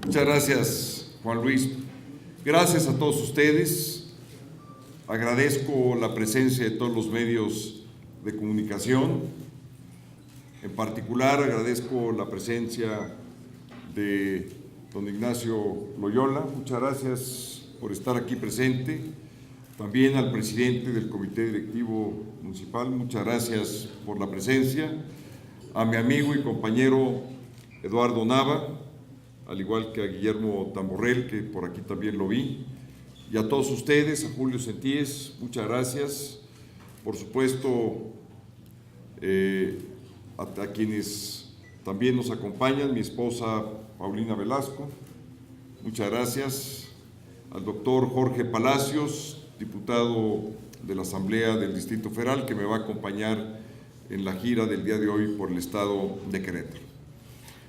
Muchas gracias, Juan Luis. Gracias a todos ustedes. Agradezco la presencia de todos los medios de comunicación. En particular, agradezco la presencia de don Ignacio Loyola. Muchas gracias por estar aquí presente. También al presidente del Comité Directivo Municipal, muchas gracias por la presencia. A mi amigo y compañero Eduardo Nava, al igual que a Guillermo Tamborrell, que por aquí también lo vi, y a todos ustedes, a Julio Sentíes, muchas gracias. Por supuesto, a quienes también nos acompañan, mi esposa Paulina Velasco, muchas gracias. Al doctor Jorge Palacios, diputado de la Asamblea del Distrito Federal, que me va a acompañar en la gira del día de hoy por el estado de Querétaro.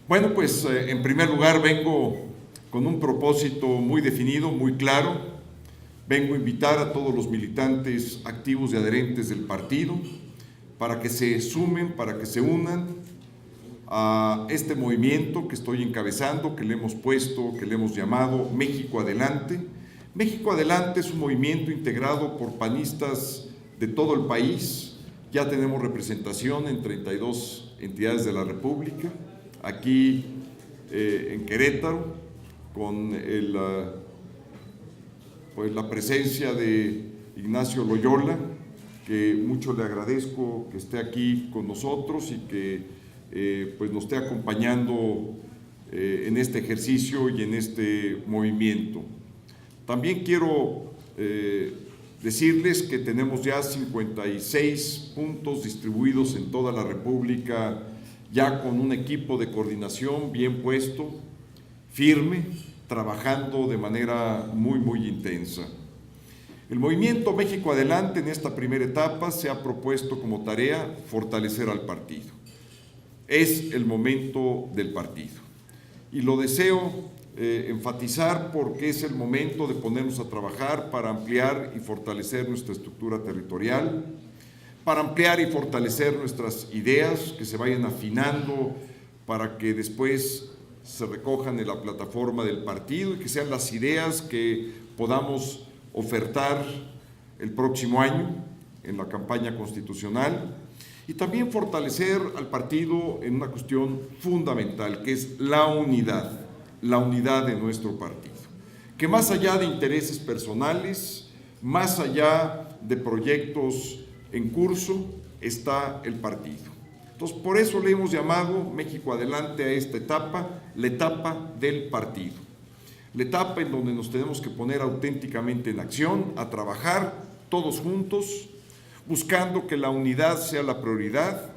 Bueno, pues en primer lugar vengo con un propósito muy definido, muy claro. Vengo a invitar a todos los militantes activos y adherentes del partido para que se sumen, para que se unan a este movimiento que estoy encabezando, que le hemos puesto, que le hemos llamado México Adelante. México Adelante es un movimiento integrado por panistas de todo el país. Ya tenemos representación en 32 entidades de la República, aquí en Querétaro, con la presencia de Ignacio Loyola, que mucho le agradezco que esté aquí con nosotros y que pues nos esté acompañando en este ejercicio y en este movimiento. También quiero decirles que tenemos ya 56 puntos distribuidos en toda la República, ya con un equipo de coordinación bien puesto, firme, trabajando de manera muy intensa. El movimiento México Adelante en esta primera etapa se ha propuesto como tarea fortalecer al partido. Es el momento del partido y lo deseo enfatizar porque es el momento de ponernos a trabajar para ampliar y fortalecer nuestra estructura territorial, para ampliar y fortalecer nuestras ideas, que se vayan afinando para que después se recojan en la plataforma del partido y que sean las ideas que podamos ofertar el próximo año en la campaña constitucional, y también fortalecer al partido en una cuestión fundamental, que es la unidad de nuestro partido, que más allá de intereses personales, más allá de proyectos en curso, está el partido. Entonces, por eso le hemos llamado México Adelante a esta etapa, la etapa del partido. La etapa en donde nos tenemos que poner auténticamente en acción, a trabajar todos juntos, buscando que la unidad sea la prioridad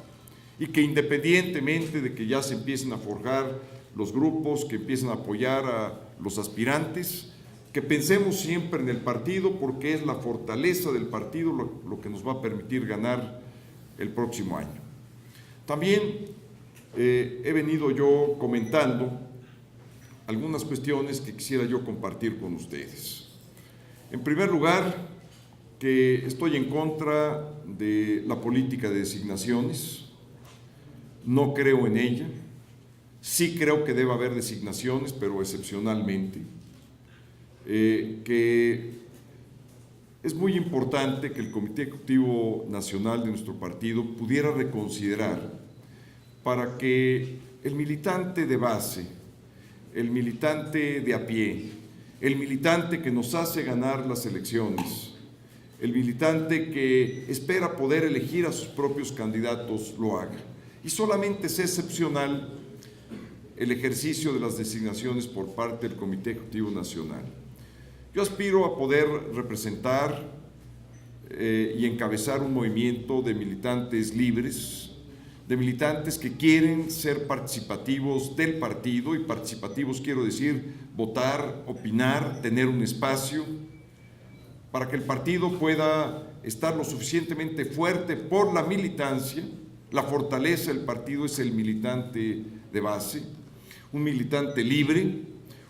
y que independientemente de que ya se empiecen a forjar los grupos, que empiecen a apoyar a los aspirantes, que pensemos siempre en el partido porque es la fortaleza del partido lo que nos va a permitir ganar el próximo año. También he venido yo comentando algunas cuestiones que quisiera yo compartir con ustedes. En primer lugar, que estoy en contra de la política de designaciones, no creo en ella, sí creo que debe haber designaciones, pero excepcionalmente, que es muy importante que el Comité Ejecutivo Nacional de nuestro partido pudiera reconsiderar para que el militante de base, el militante de a pie, el militante que nos hace ganar las elecciones, el militante que espera poder elegir a sus propios candidatos lo haga. Y solamente es excepcional el ejercicio de las designaciones por parte del Comité Ejecutivo Nacional. Yo aspiro a poder representar y encabezar un movimiento de militantes libres, de militantes que quieren ser participativos del partido, y participativos quiero decir votar, opinar, tener un espacio, para que el partido pueda estar lo suficientemente fuerte por la militancia. La fortaleza del partido es el militante de base, un militante libre,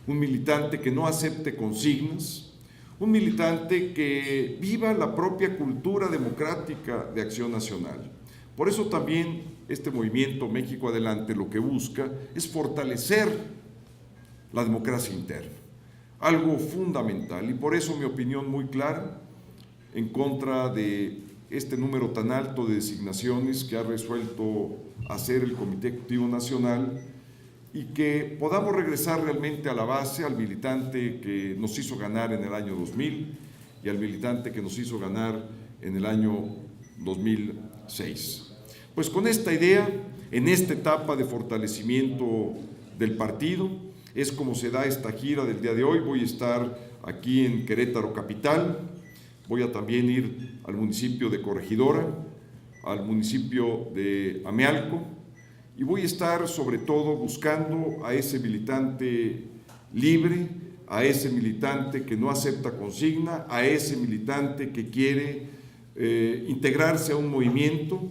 un militante que no acepte consignas, un militante que viva la propia cultura democrática de Acción Nacional. Por eso también este movimiento México Adelante lo que busca es fortalecer la democracia interna, algo fundamental, y por eso mi opinión muy clara en contra de este número tan alto de designaciones que ha resuelto hacer el Comité Ejecutivo Nacional, y que podamos regresar realmente a la base, al militante que nos hizo ganar en el año 2000 y al militante que nos hizo ganar en el año 2006. Pues con esta idea, en esta etapa de fortalecimiento del partido, es como se da esta gira del día de hoy. Voy a estar aquí en Querétaro capital, voy a también ir al municipio de Corregidora, al municipio de Amealco, y voy a estar sobre todo buscando a ese militante libre, a ese militante que no acepta consigna, a ese militante que quiere integrarse a un movimiento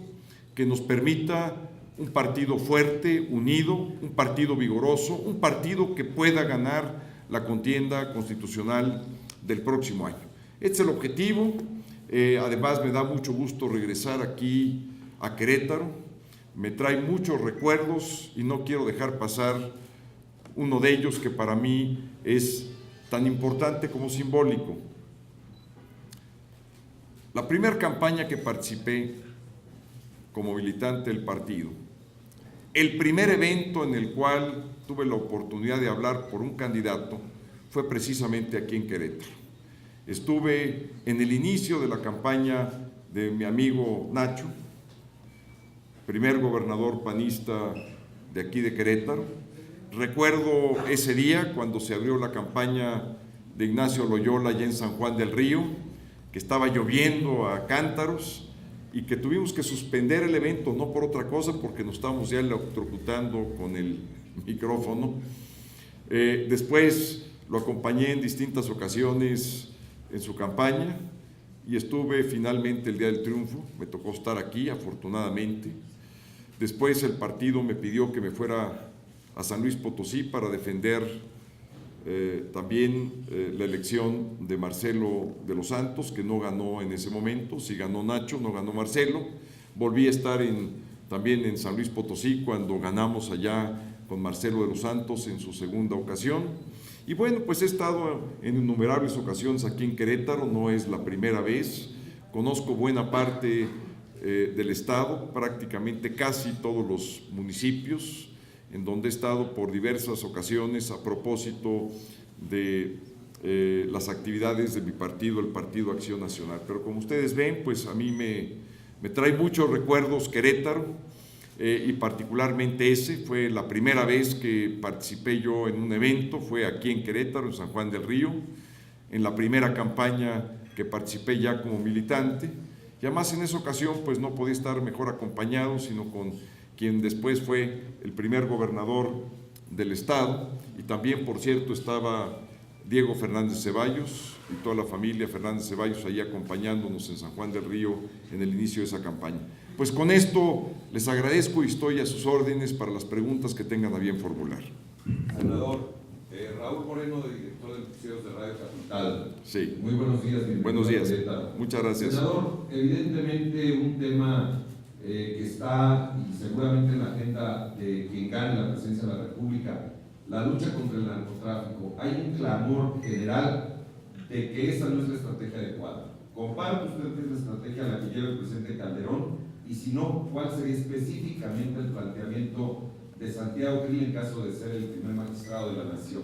que nos permita un partido fuerte, unido, un partido vigoroso, un partido que pueda ganar la contienda constitucional del próximo año. Este es el objetivo. Además me da mucho gusto regresar aquí a Querétaro. Me trae muchos recuerdos y no quiero dejar pasar uno de ellos que para mí es tan importante como simbólico. La primera campaña que participé como militante del partido, el primer evento en el cual tuve la oportunidad de hablar por un candidato fue precisamente aquí en Querétaro. Estuve en el inicio de la campaña de mi amigo Nacho, primer gobernador panista de aquí de Querétaro. Recuerdo ese día cuando se abrió la campaña de Ignacio Loyola allá en San Juan del Río, que estaba lloviendo a cántaros y que tuvimos que suspender el evento, no por otra cosa, porque nos estábamos ya electrocutando con el micrófono. Después lo acompañé en distintas ocasiones en su campaña y estuve finalmente el día del triunfo. Me tocó estar aquí, afortunadamente. Después el partido me pidió que me fuera a San Luis Potosí para defender también la elección de Marcelo de los Santos, que no ganó en ese momento. Sí ganó Nacho, no ganó Marcelo. Volví a estar también en San Luis Potosí cuando ganamos allá con Marcelo de los Santos en su segunda ocasión. Y bueno, pues he estado en innumerables ocasiones aquí en Querétaro, no es la primera vez. Conozco buena parte del estado, prácticamente casi todos los municipios, en donde he estado por diversas ocasiones a propósito de las actividades de mi partido, el Partido Acción Nacional. Pero como ustedes ven, pues a mí me trae muchos recuerdos Querétaro, y particularmente ese. Fue la primera vez que participé yo en un evento, fue aquí en Querétaro, en San Juan del Río, en la primera campaña que participé ya como militante. Y además en esa ocasión pues no podía estar mejor acompañado, sino con quien después fue el primer gobernador del estado, y también, por cierto, estaba Diego Fernández Ceballos y toda la familia Fernández Ceballos ahí acompañándonos en San Juan del Río en el inicio de esa campaña. Pues con esto les agradezco y estoy a sus órdenes para las preguntas que tengan a bien formular. Senador, Raúl Moreno, director del Noticiero de Radio Capital. Sí. Muy buenos días. Buenos días. Muchas gracias. Senador, evidentemente un tema que está y seguramente en la agenda de quien gane la presidencia de la República, la lucha contra el narcotráfico. Hay un clamor general de que esa no es la estrategia adecuada. ¿Comparte usted que es la estrategia a la que lleva el presidente Calderón? Y si no, ¿cuál sería específicamente el planteamiento de Santiago Krill en caso de ser el primer magistrado de la nación?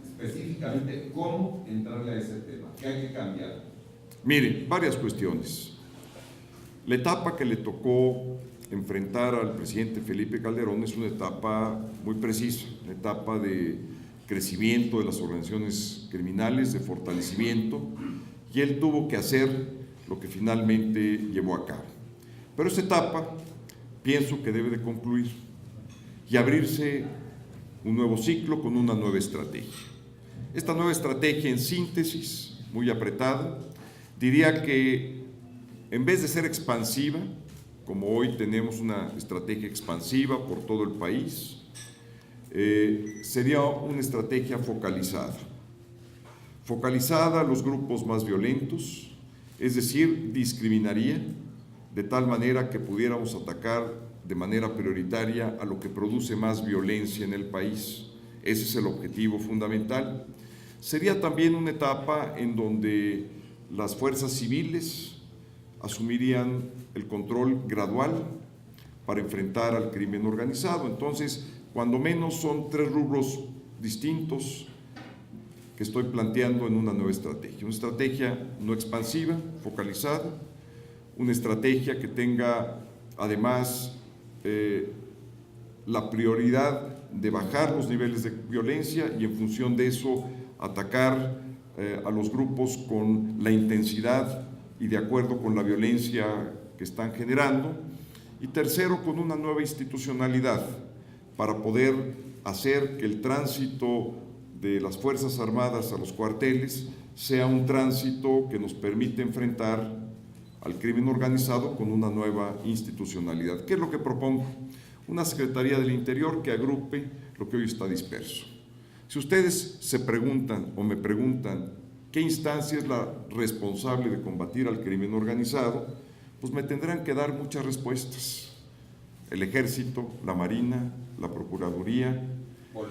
Específicamente, ¿cómo entrarle a ese tema? ¿Qué hay que cambiar? Mire, varias cuestiones. La etapa que le tocó enfrentar al presidente Felipe Calderón es una etapa muy precisa, una etapa de crecimiento de las organizaciones criminales, de fortalecimiento, y él tuvo que hacer lo que finalmente llevó a cabo. Pero esta etapa pienso que debe de concluir y abrirse un nuevo ciclo con una nueva estrategia. Esta nueva estrategia, en síntesis, muy apretada, diría que en vez de ser expansiva, como hoy tenemos una estrategia expansiva por todo el país, sería una estrategia focalizada. Focalizada a los grupos más violentos, es decir, discriminaría de tal manera que pudiéramos atacar de manera prioritaria a lo que produce más violencia en el país, Ese es el objetivo fundamental. Sería también una etapa en donde las fuerzas civiles asumirían el control gradual para enfrentar al crimen organizado. Entonces, cuando menos son 3 rubros distintos que estoy planteando en una nueva estrategia. Una estrategia no expansiva, focalizada, una estrategia que tenga además la prioridad de bajar los niveles de violencia y en función de eso atacar a los grupos con la intensidad y de acuerdo con la violencia que están generando. Y tercero, con una nueva institucionalidad para poder hacer que el tránsito de las Fuerzas Armadas a los cuarteles sea un tránsito que nos permite enfrentar al crimen organizado con una nueva institucionalidad. ¿Qué es lo que propongo? Una Secretaría del Interior que agrupe lo que hoy está disperso. Si ustedes se preguntan o me preguntan qué instancia es la responsable de combatir al crimen organizado, pues me tendrán que dar muchas respuestas. El Ejército, la Marina, la Procuraduría,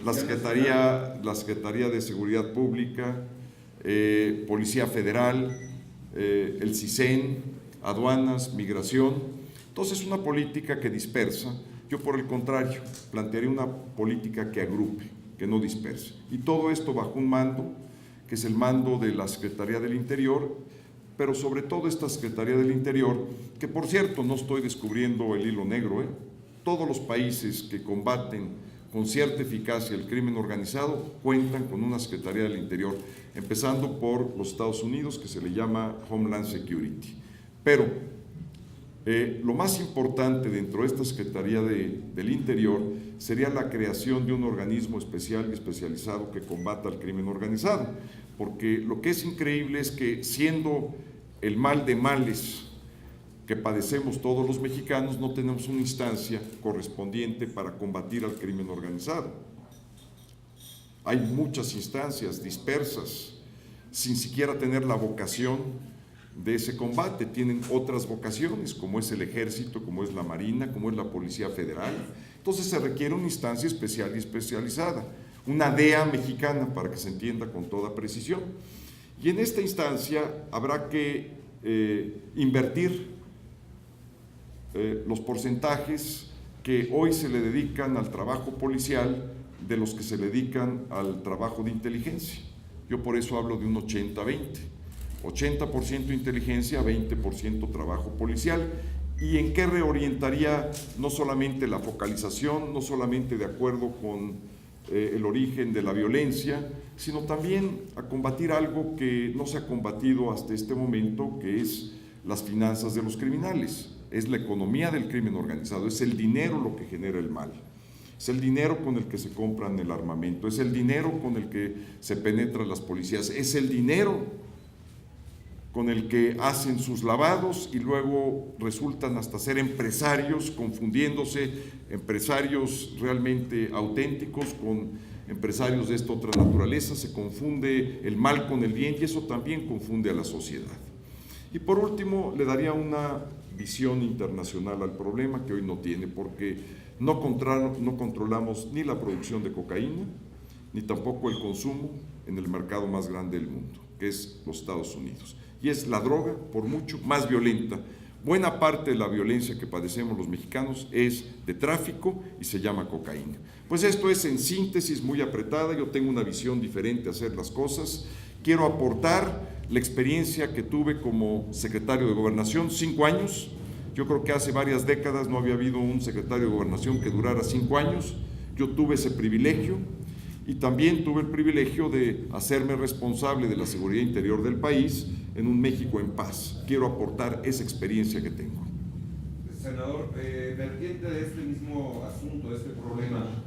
la Secretaría de Seguridad Pública, Policía Federal, el CISEN, aduanas, migración. Entonces, una política que dispersa. Yo, por el contrario, plantearía una política que agrupe, que no disperse. Y todo esto bajo un mando, que es el mando de la Secretaría del Interior, pero sobre todo esta Secretaría del Interior, que por cierto no estoy descubriendo el hilo negro, todos los países que combaten con cierta eficacia el crimen organizado cuentan con una Secretaría del Interior, empezando por los Estados Unidos, que se le llama Homeland Security. Pero lo más importante dentro de esta Secretaría del Interior sería la creación de un organismo especial y especializado que combata el crimen organizado, porque lo que es increíble es que siendo el mal de males que padecemos todos los mexicanos, no tenemos una instancia correspondiente para combatir al crimen organizado. Hay muchas instancias dispersas, sin siquiera tener la vocación de ese combate. Tienen otras vocaciones, como es el Ejército, como es la Marina, como es la Policía Federal. Entonces se requiere una instancia especial y especializada, una DEA mexicana, para que se entienda con toda precisión. Y en esta instancia habrá que invertir los porcentajes que hoy se le dedican al trabajo policial de los que se le dedican al trabajo de inteligencia. Yo por eso hablo de un 80-20, 80% inteligencia, 20% trabajo policial. ¿Y en qué reorientaría no solamente la focalización, no solamente de acuerdo con el origen de la violencia, sino también a combatir algo que no se ha combatido hasta este momento, que es las finanzas de los criminales? Es la economía del crimen organizado, es el dinero lo que genera el mal, es el dinero con el que se compran el armamento, es el dinero con el que se penetran las policías, es el dinero con el que hacen sus lavados y luego resultan hasta ser empresarios, confundiéndose empresarios realmente auténticos con empresarios de esta otra naturaleza. Se confunde el mal con el bien y eso también confunde a la sociedad. Y por último, le daría una visión internacional al problema que hoy no tiene, porque no controlamos ni la producción de cocaína, ni tampoco el consumo en el mercado más grande del mundo, que es los Estados Unidos. Y es la droga, por mucho, más violenta. Buena parte de la violencia que padecemos los mexicanos es de tráfico y se llama cocaína. Pues esto es en síntesis muy apretada. Yo tengo una visión diferente de hacer las cosas. Quiero aportar la experiencia que tuve como secretario de Gobernación, 5 años. Yo creo que hace varias décadas no había habido un secretario de Gobernación que durara 5 años. Yo tuve ese privilegio y también tuve el privilegio de hacerme responsable de la seguridad interior del país en un México en paz. Quiero aportar esa experiencia que tengo. Senador, vertiente de este mismo asunto, de este problema,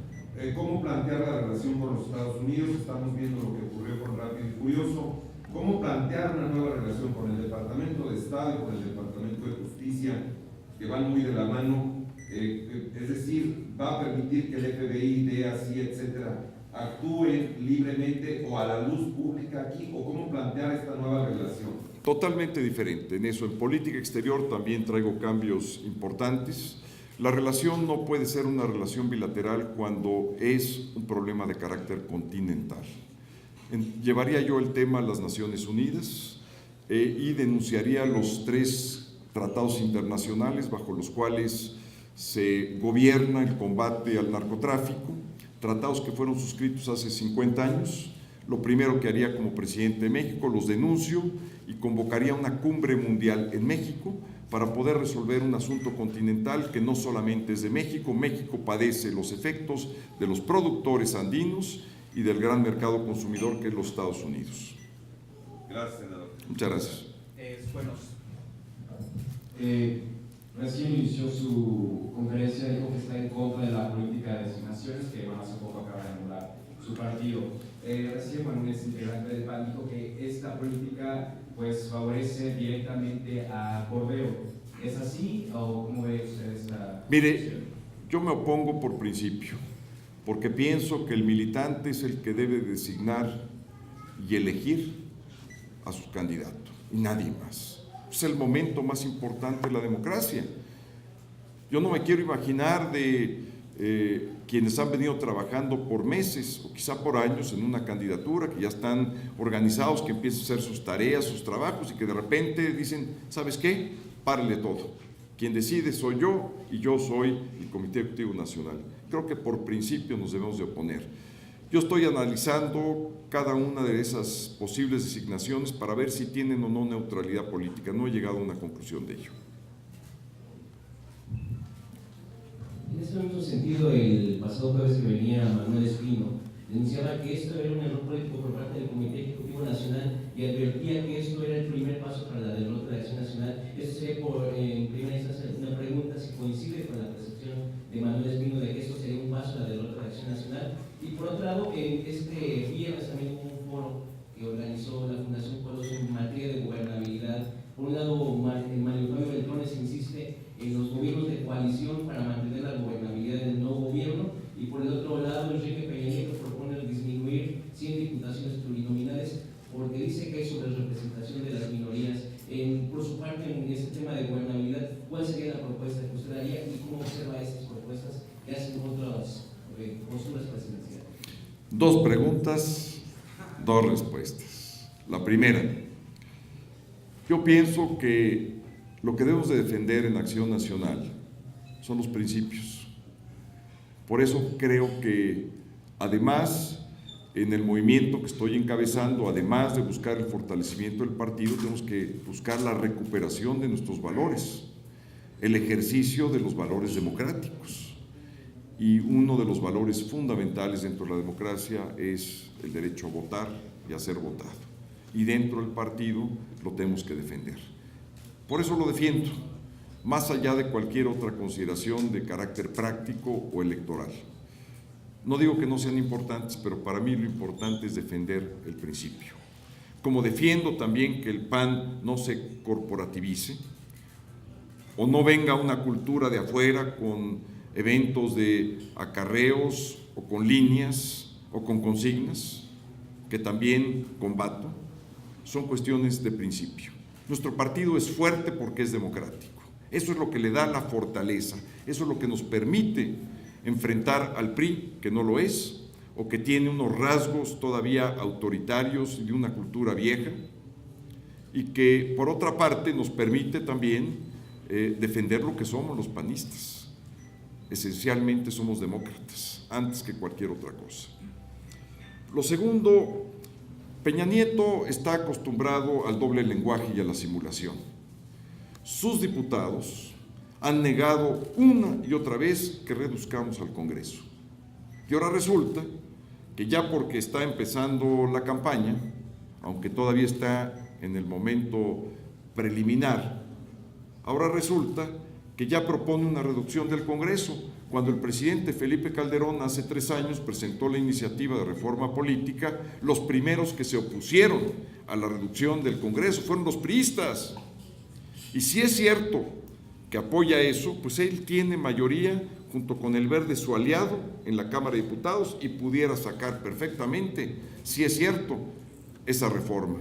¿cómo plantear la relación con los Estados Unidos? Estamos viendo lo que ocurrió con Rápido y Furioso. ¿Cómo plantear una nueva relación con el Departamento de Estado y con el Departamento de Justicia, que van muy de la mano? Es decir, ¿va a permitir que el FBI, DEA, CIA, etcétera, actúen libremente o a la luz pública aquí? ¿O cómo plantear esta nueva relación? Totalmente diferente en eso. En política exterior también traigo cambios importantes. La relación no puede ser una relación bilateral cuando es un problema de carácter continental. Llevaría yo el tema a las Naciones Unidas y denunciaría los 3 tratados internacionales bajo los cuales se gobierna el combate al narcotráfico, tratados que fueron suscritos hace 50 años. Lo primero que haría como presidente de México, los denuncio y convocaría una cumbre mundial en México para poder resolver un asunto continental que no solamente es de México. México padece los efectos de los productores andinos y del gran mercado consumidor que es los Estados Unidos. Gracias, senador. Muchas gracias. Recién inició su conferencia, dijo que está en contra de la política de designaciones que hace poco acaba de anular su partido. Recién un integrante del PAN dijo que esta política pues favorece directamente a Cordero. ¿Es así o cómo ve usted esta? Mire, yo me opongo por principio, porque pienso que el militante es el que debe designar y elegir a su candidato y nadie más. Es el momento más importante de la democracia. Yo no me quiero imaginar de quienes han venido trabajando por meses o quizá por años en una candidatura, que ya están organizados, que empiezan a hacer sus tareas, sus trabajos y que de repente dicen, ¿sabes qué? Párele todo. Quien decide soy yo y yo soy el Comité Ejecutivo Nacional. Creo que por principio nos debemos de oponer. Yo estoy analizando cada una de esas posibles designaciones para ver si tienen o no neutralidad política. No he llegado a una conclusión de ello. En ese mismo sentido, el pasado jueves que venía Manuel Espino denunciaba que esto era un error político por parte del Comité Ejecutivo Nacional y advertía que esto era el primer paso para la derrota de Acción Nacional. Esto sería en primera instancia una pregunta si coincide con la percepción de Manuel Espino de que esto sería un paso a la derrota de Acción Nacional. Y por otro lado, este viernes también hubo un foro que organizó la Fundación Colosio en materia de gobernabilidad. Por un lado, el Manuel Beltrones insiste en los gobiernos de coalición para mantener la gobernabilidad del nuevo gobierno, y por el otro lado, Enrique Peña Nieto propone disminuir 100 diputaciones plurinominales porque dice que hay sobre representación de las minorías. Por su parte, en este tema de gobernabilidad, ¿cuál sería la propuesta que usted haría y cómo observa estas propuestas que hacen otras posturas presidenciales? 2 preguntas, 2 respuestas. La primera, yo pienso que lo que debemos de defender en Acción Nacional son los principios. Por eso creo que, además, en el movimiento que estoy encabezando, además de buscar el fortalecimiento del partido, tenemos que buscar la recuperación de nuestros valores, el ejercicio de los valores democráticos. Y uno de los valores fundamentales dentro de la democracia es el derecho a votar y a ser votado. Y dentro del partido lo tenemos que defender. Por eso lo defiendo, más allá de cualquier otra consideración de carácter práctico o electoral. No digo que no sean importantes, pero para mí lo importante es defender el principio. Como defiendo también que el PAN no se corporativice o no venga una cultura de afuera con eventos de acarreos o con líneas o con consignas, que también combato, son cuestiones de principio. Nuestro partido es fuerte porque es democrático. Eso es lo que le da la fortaleza, eso es lo que nos permite enfrentar al PRI, que no lo es, o que tiene unos rasgos todavía autoritarios y de una cultura vieja, y que por otra parte nos permite también defender lo que somos los panistas. Esencialmente somos demócratas, antes que cualquier otra cosa. Lo segundo, Peña Nieto está acostumbrado al doble lenguaje y a la simulación. Sus diputados han negado una y otra vez que reduzcamos al Congreso. Y ahora resulta que ya porque está empezando la campaña, aunque todavía está en el momento preliminar, ahora resulta que ya propone una reducción del Congreso, cuando el presidente Felipe Calderón hace 3 años presentó la iniciativa de reforma política. Los primeros que se opusieron a la reducción del Congreso fueron los priistas. Y si es cierto que apoya eso, pues él tiene mayoría junto con el Verde, su aliado, en la Cámara de Diputados, y pudiera sacar perfectamente, si es cierto, esa reforma.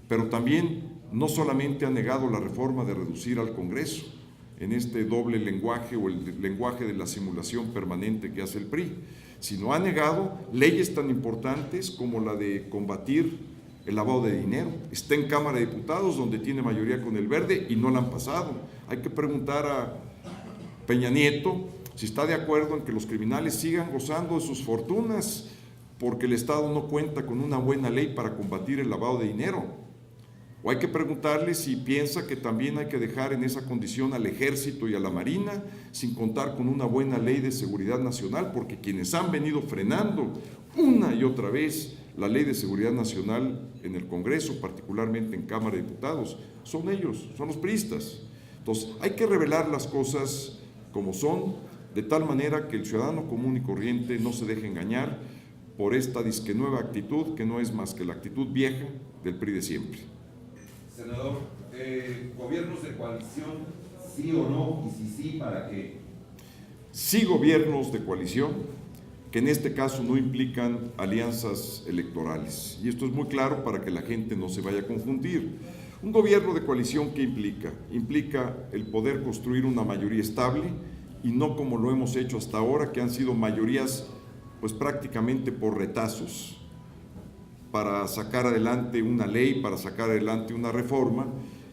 Pero también no solamente ha negado la reforma de reducir al Congreso, en este doble lenguaje o el lenguaje de la simulación permanente que hace el PRI, sino ha negado leyes tan importantes como la de combatir el lavado de dinero. Está en Cámara de Diputados, donde tiene mayoría con el Verde, y no la han pasado. Hay que preguntar a Peña Nieto si está de acuerdo en que los criminales sigan gozando de sus fortunas porque el Estado no cuenta con una buena ley para combatir el lavado de dinero. O hay que preguntarle si piensa que también hay que dejar en esa condición al Ejército y a la Marina sin contar con una buena ley de seguridad nacional, porque quienes han venido frenando una y otra vez la ley de seguridad nacional en el Congreso, particularmente en Cámara de Diputados, son ellos, son los priistas. Entonces, hay que revelar las cosas como son, de tal manera que el ciudadano común y corriente no se deje engañar por esta disque nueva actitud, que no es más que la actitud vieja del PRI de siempre. Senador, ¿gobiernos de coalición, sí o no? Y si sí, ¿para qué? Sí, gobiernos de coalición, que en este caso no implican alianzas electorales. Y esto es muy claro para que la gente no se vaya a confundir. Un gobierno de coalición, ¿qué implica? Implica el poder construir una mayoría estable y no como lo hemos hecho hasta ahora, que han sido mayorías pues prácticamente por retazos, para sacar adelante una ley, para sacar adelante una reforma.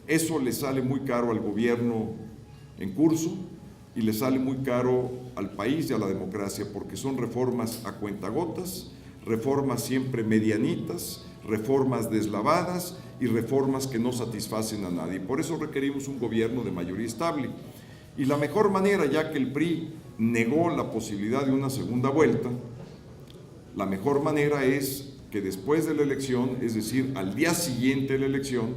Eso le sale muy caro al gobierno en curso y le sale muy caro al país y a la democracia, porque son reformas a cuentagotas, reformas siempre medianitas, reformas deslavadas y reformas que no satisfacen a nadie. Por eso requerimos un gobierno de mayoría estable. Y la mejor manera, ya que el PRI negó la posibilidad de una segunda vuelta, la mejor manera es que después de la elección, es decir, al día siguiente de la elección,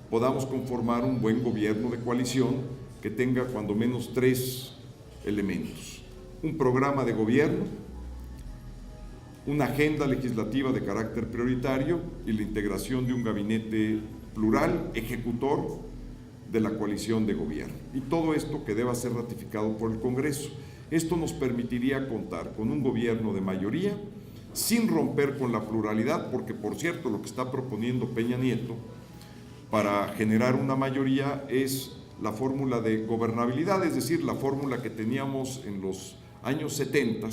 podamos conformar un buen gobierno de coalición que tenga cuando menos 3 elementos: un programa de gobierno, una agenda legislativa de carácter prioritario y la integración de un gabinete plural, ejecutor de la coalición de gobierno. Y todo esto que deba ser ratificado por el Congreso. Esto nos permitiría contar con un gobierno de mayoría, sin romper con la pluralidad, porque por cierto lo que está proponiendo Peña Nieto para generar una mayoría es la fórmula de gobernabilidad, es decir, la fórmula que teníamos en los años 70,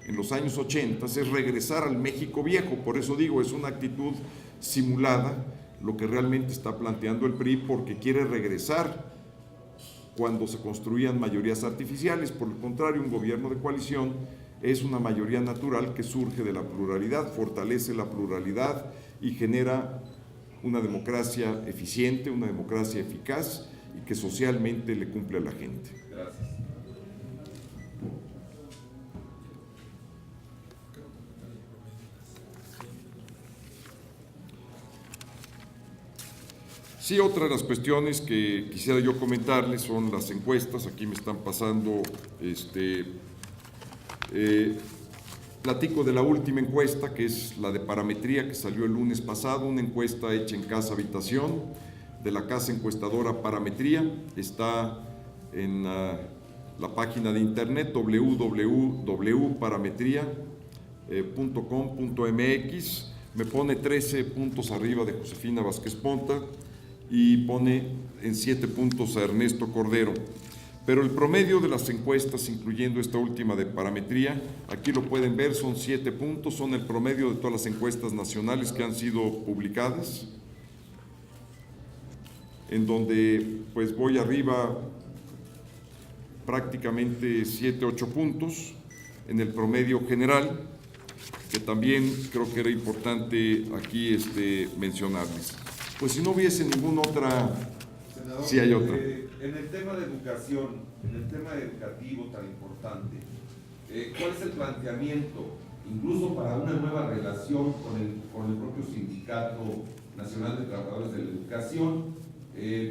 en los años 80, es regresar al México viejo. Por eso digo, es una actitud simulada lo que realmente está planteando el PRI, porque quiere regresar cuando se construían mayorías artificiales. Por el contrario, un gobierno de coalición es una mayoría natural que surge de la pluralidad, fortalece la pluralidad y genera una democracia eficiente, una democracia eficaz y que socialmente le cumple a la gente. Gracias. Sí, otra de las cuestiones que quisiera yo comentarles son las encuestas. Aquí me están pasando, platico de la última encuesta, que es la de parametría, que salió el lunes pasado, una encuesta hecha en Casa Habitación, de la casa encuestadora Parametría. Está en la página de internet www.parametría.com.mx. Me pone 13 puntos arriba de Josefina Vázquez Ponta y pone en 7 puntos a Ernesto Cordero. Pero el promedio de las encuestas, incluyendo esta última de Parametría, aquí lo pueden ver, son 7 puntos, son el promedio de todas las encuestas nacionales que han sido publicadas, en donde pues voy arriba prácticamente 7, 8 puntos en el promedio general, que también creo que era importante aquí mencionarles. Pues si no hubiese ninguna otra, Senador, sí hay otra. En el tema de educación, en el tema educativo tan importante, ¿cuál es el planteamiento, incluso para una nueva relación con el propio Sindicato Nacional de Trabajadores de la Educación?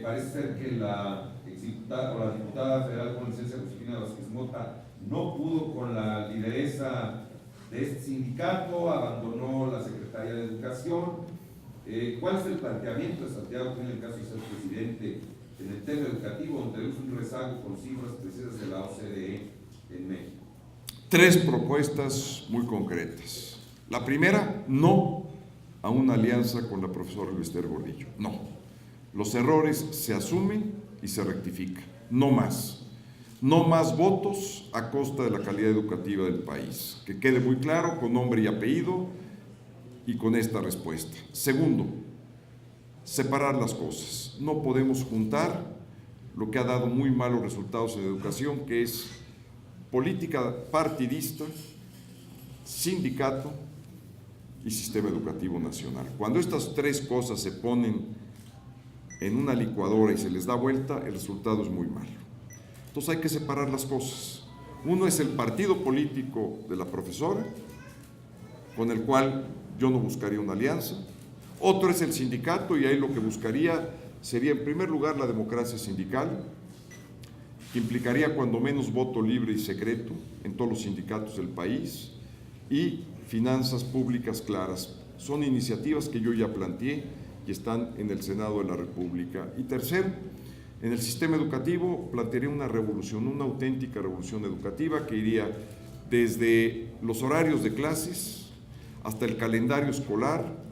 Parece ser que la diputada federal con licencia Josefina Vázquez Mota no pudo con la lideresa de este sindicato, abandonó la Secretaría de Educación. ¿Cuál es el planteamiento de Santiago, en el caso de ser presidente, en el tema educativo, donde tenemos un rezago con cifras precisas de la OCDE en México? 3 propuestas muy concretas. La primera, no a una alianza con la profesora Luis Gordillo. No. Los errores se asumen y se rectifican. no más. No más votos a costa de la calidad educativa del país. Que quede muy claro, con nombre y apellido, y con esta respuesta. Segundo, separar las cosas. No podemos juntar lo que ha dado muy malos resultados en educación, que es política partidista, sindicato y sistema educativo nacional. Cuando estas tres cosas se ponen en una licuadora y se les da vuelta, el resultado es muy malo. Entonces hay que separar las cosas. Uno es el partido político de la profesora, con el cual yo no buscaría una alianza. Otro es el sindicato, y ahí lo que buscaría sería, en primer lugar, la democracia sindical, que implicaría cuando menos voto libre y secreto en todos los sindicatos del país, y finanzas públicas claras. Son iniciativas que yo ya planteé y están en el Senado de la República. Y tercero, en el sistema educativo plantearía una revolución, una auténtica revolución educativa que iría desde los horarios de clases hasta el calendario escolar,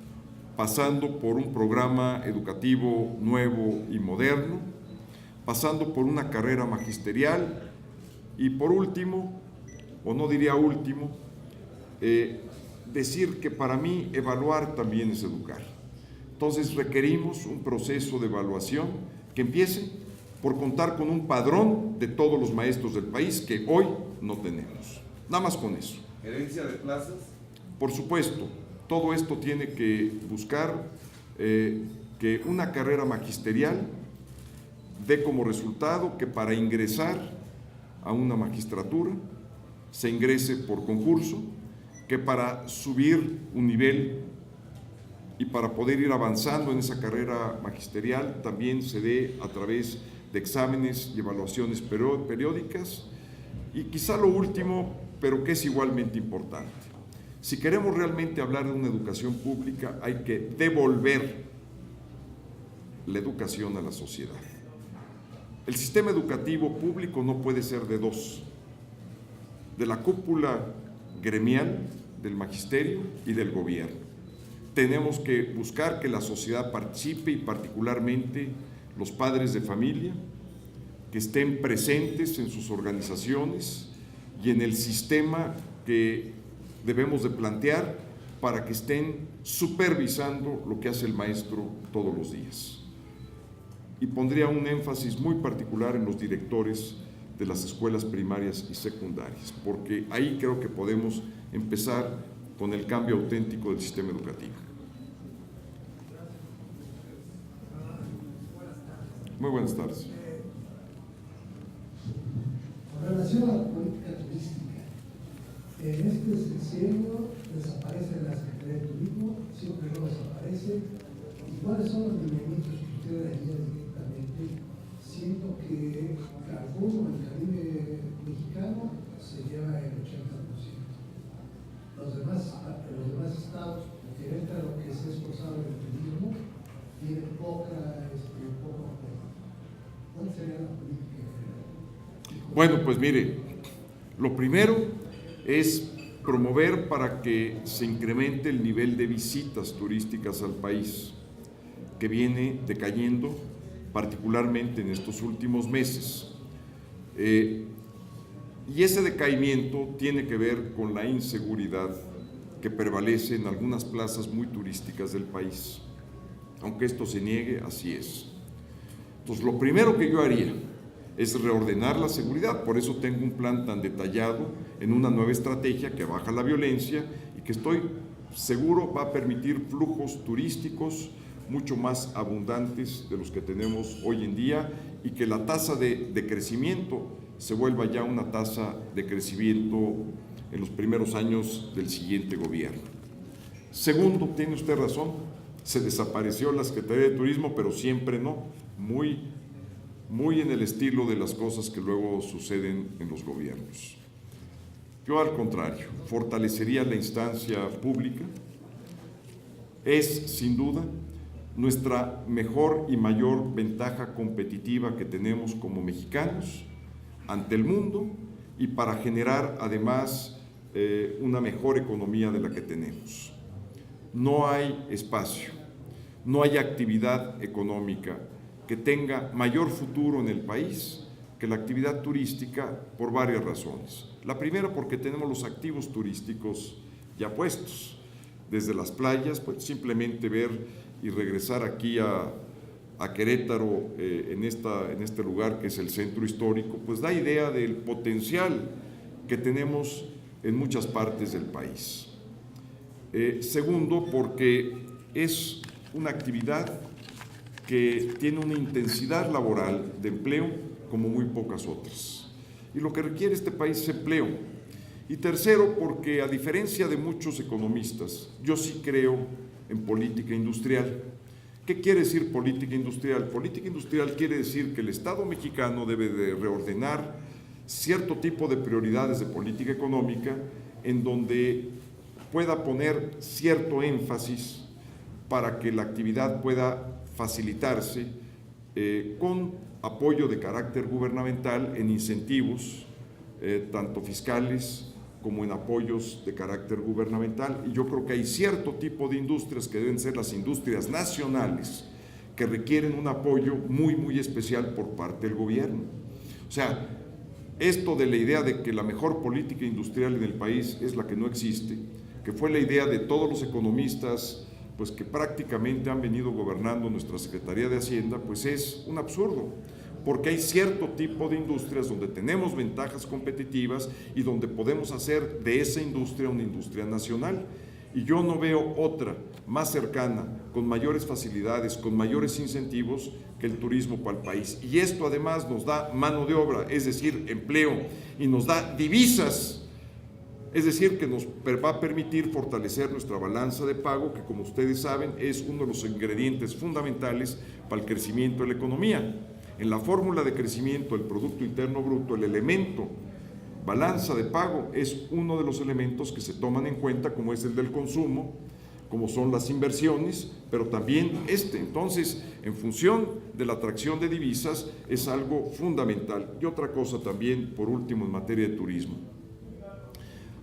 pasando por un programa educativo nuevo y moderno, pasando por una carrera magisterial y por último, o no diría último, decir que para mí evaluar también es educar. Entonces requerimos un proceso de evaluación que empiece por contar con un padrón de todos los maestros del país que hoy no tenemos. Nada más con eso. ¿Herencia de plazas? Por supuesto, todo esto tiene que buscar que una carrera magisterial dé como resultado que para ingresar a una magistratura se ingrese por concurso, que para subir un nivel y para poder ir avanzando en esa carrera magisterial también se dé a través de exámenes y evaluaciones periódicas. Y quizá lo último, pero que es igualmente importante, si queremos realmente hablar de una educación pública, hay que devolver la educación a la sociedad. El sistema educativo público no puede ser de dos: de la cúpula gremial, del magisterio y del gobierno. Tenemos que buscar que la sociedad participe, y particularmente los padres de familia, que estén presentes en sus organizaciones y en el sistema que debemos de plantear para que estén supervisando lo que hace el maestro todos los días. Y pondría un énfasis muy particular en los directores de las escuelas primarias y secundarias, porque ahí creo que podemos empezar con el cambio auténtico del sistema educativo. Muy buenas tardes. Con relación a la política turística, en este sexenio desaparece la Secretaría de Turismo, siempre no desaparece. ¿Y cuáles son los lineamientos que usted haría directamente, siendo que Cancún o el Caribe mexicano se lleva el 80%? Los demás estados, Querétaro, que es responsable del turismo, tienen poco apoyo. ¿Cuál sería la política general? Bueno, pues mire, lo primero es promover para que se incremente el nivel de visitas turísticas al país, que viene decayendo particularmente en estos últimos meses. Y ese decaimiento tiene que ver con la inseguridad que prevalece en algunas plazas muy turísticas del país. Aunque esto se niegue, así es. Entonces, lo primero que yo haría es reordenar la seguridad. Por eso tengo un plan tan detallado en una nueva estrategia que baja la violencia y que estoy seguro va a permitir flujos turísticos mucho más abundantes de los que tenemos hoy en día, y que la tasa de crecimiento se vuelva ya una tasa de crecimiento en los primeros años del siguiente gobierno. Segundo, tiene usted razón, se desapareció la Secretaría de Turismo, pero siempre no, muy en el estilo de las cosas que luego suceden en los gobiernos. Yo, al contrario, fortalecería la instancia pública. Es, sin duda, nuestra mejor y mayor ventaja competitiva que tenemos como mexicanos ante el mundo, y para generar además una mejor economía de la que tenemos. No hay espacio, no hay actividad económica que tenga mayor futuro en el país que la actividad turística por varias razones. La primera, porque tenemos los activos turísticos ya puestos. Desde las playas, pues simplemente ver y regresar aquí a Querétaro, en este lugar que es el centro histórico, pues da idea del potencial que tenemos en muchas partes del país. Segundo, porque es una actividad que tiene una intensidad laboral de empleo como muy pocas otras. Y lo que requiere este país es empleo. Y tercero, porque a diferencia de muchos economistas, yo sí creo en política industrial. ¿Qué quiere decir política industrial? Política industrial quiere decir que el Estado mexicano debe de reordenar cierto tipo de prioridades de política económica en donde pueda poner cierto énfasis para que la actividad pueda facilitarse con apoyo de carácter gubernamental en incentivos, tanto fiscales como en apoyos de carácter gubernamental. Y yo creo que hay cierto tipo de industrias que deben ser las industrias nacionales que requieren un apoyo muy, muy especial por parte del gobierno. O sea, esto de la idea de que la mejor política industrial en el país es la que no existe, que fue la idea de todos los economistas pues que prácticamente han venido gobernando nuestra Secretaría de Hacienda, pues es un absurdo, porque hay cierto tipo de industrias donde tenemos ventajas competitivas y donde podemos hacer de esa industria una industria nacional. Y yo no veo otra más cercana, con mayores facilidades, con mayores incentivos que el turismo para el país. Y esto además nos da mano de obra, es decir, empleo, y nos da divisas. Es decir, que nos va a permitir fortalecer nuestra balanza de pago, que como ustedes saben es uno de los ingredientes fundamentales para el crecimiento de la economía. En la fórmula de crecimiento del Producto Interno Bruto, el elemento balanza de pago es uno de los elementos que se toman en cuenta, como es el del consumo, como son las inversiones, pero también Entonces, en función de la atracción de divisas, es algo fundamental. Y otra cosa también, por último, en materia de turismo.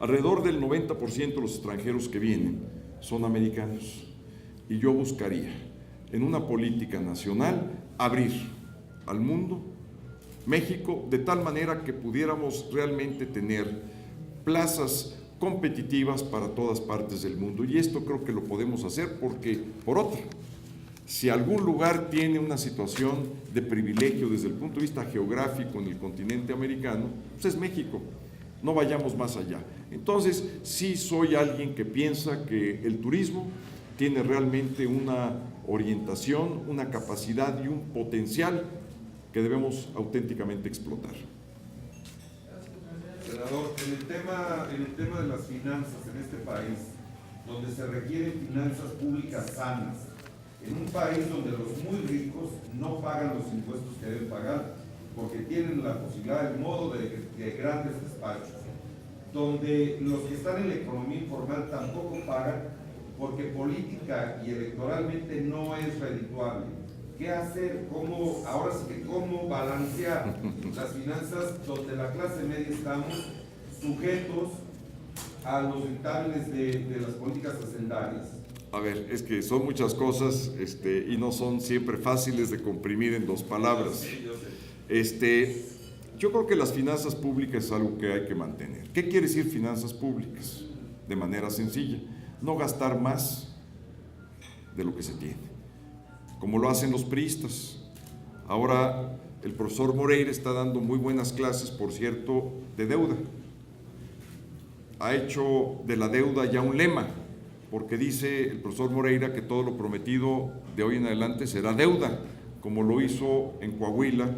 Alrededor del 90% de los extranjeros que vienen son americanos. Y yo buscaría, en una política nacional, abrir al mundo México de tal manera que pudiéramos realmente tener plazas competitivas para todas partes del mundo. Y esto creo que lo podemos hacer porque, por otra, si algún lugar tiene una situación de privilegio desde el punto de vista geográfico en el continente americano, pues es México. No vayamos más allá. Entonces, sí soy alguien que piensa que el turismo tiene realmente una orientación, una capacidad y un potencial que debemos auténticamente explotar. Senador, en el tema de las finanzas en este país, donde se requieren finanzas públicas sanas, en un país donde los muy ricos no pagan los impuestos que deben pagar, porque tienen la posibilidad, el modo de grandes despachos, donde los que están en la economía informal tampoco pagan, porque política y electoralmente no es redituable. ¿Qué hacer? Ahora sí que cómo balancear las finanzas donde la clase media estamos sujetos a los dictámenes de las políticas hacendarias? A ver, es que son muchas cosas y no son siempre fáciles de comprimir en 2 palabras. Yo sé. Yo creo que las finanzas públicas es algo que hay que mantener. ¿Qué quiere decir finanzas públicas? De manera sencilla, no gastar más de lo que se tiene, como lo hacen los priistas. Ahora el profesor Moreira está dando muy buenas clases, por cierto, de deuda. Ha hecho de la deuda ya un lema, porque dice el profesor Moreira que todo lo prometido de hoy en adelante será deuda, como lo hizo en Coahuila,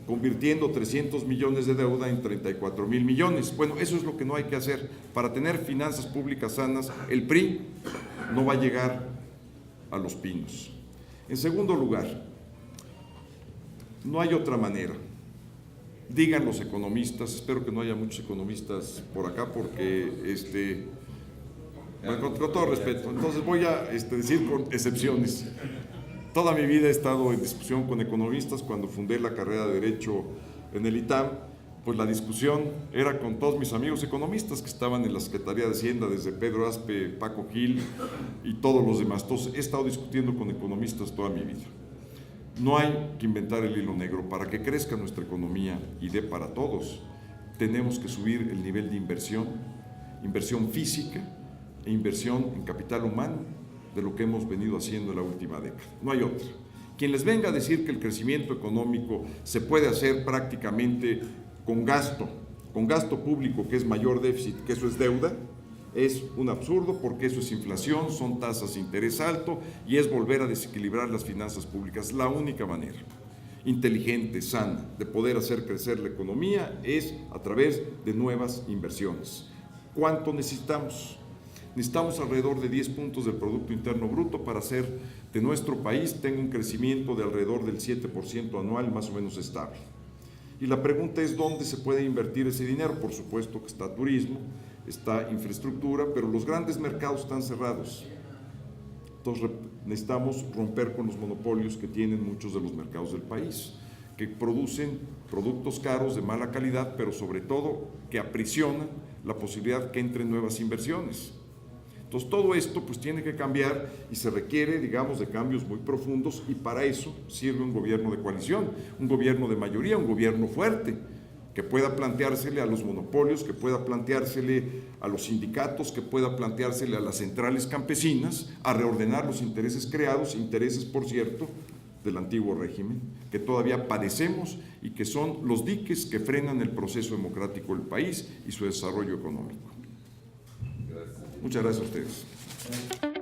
convirtiendo 300 millones de deuda en 34,000 millones. Bueno, eso es lo que no hay que hacer. Para tener finanzas públicas sanas, el PRI no va a llegar a Los Pinos. En segundo lugar, no hay otra manera. Digan los economistas, espero que no haya muchos economistas por acá porque, bueno, con todo respeto, entonces voy a decir con excepciones. Toda mi vida he estado en discusión con economistas. Cuando fundé la carrera de Derecho en el ITAM, pues la discusión era con todos mis amigos economistas que estaban en la Secretaría de Hacienda, desde Pedro Aspe, Paco Gil y todos los demás. Entonces he estado discutiendo con economistas toda mi vida. No hay que inventar el hilo negro. Para que crezca nuestra economía y dé para todos, tenemos que subir el nivel de inversión física e inversión en capital humano de lo que hemos venido haciendo en la última década. No hay otra. Quien les venga a decir que el crecimiento económico se puede hacer prácticamente con gasto público, que es mayor déficit, que eso es deuda, es un absurdo, porque eso es inflación, son tasas de interés alto y es volver a desequilibrar las finanzas públicas. La única manera inteligente, sana, de poder hacer crecer la economía es a través de nuevas inversiones. ¿Cuánto necesitamos? Necesitamos alrededor de 10 puntos del Producto Interno Bruto para hacer de nuestro país tenga un crecimiento de alrededor del 7% anual, más o menos estable. Y la pregunta es, ¿dónde se puede invertir ese dinero? Por supuesto que está turismo, está infraestructura, pero los grandes mercados están cerrados. Entonces necesitamos romper con los monopolios que tienen muchos de los mercados del país, que producen productos caros de mala calidad, pero sobre todo que aprisionan la posibilidad que entren nuevas inversiones. Entonces todo esto pues tiene que cambiar y se requiere, digamos, de cambios muy profundos, y para eso sirve un gobierno de coalición, un gobierno de mayoría, un gobierno fuerte, que pueda planteársele a los monopolios, que pueda planteársele a los sindicatos, que pueda planteársele a las centrales campesinas, a reordenar los intereses creados, intereses, por cierto, del antiguo régimen, que todavía padecemos y que son los diques que frenan el proceso democrático del país y su desarrollo económico. Muchas gracias a ustedes.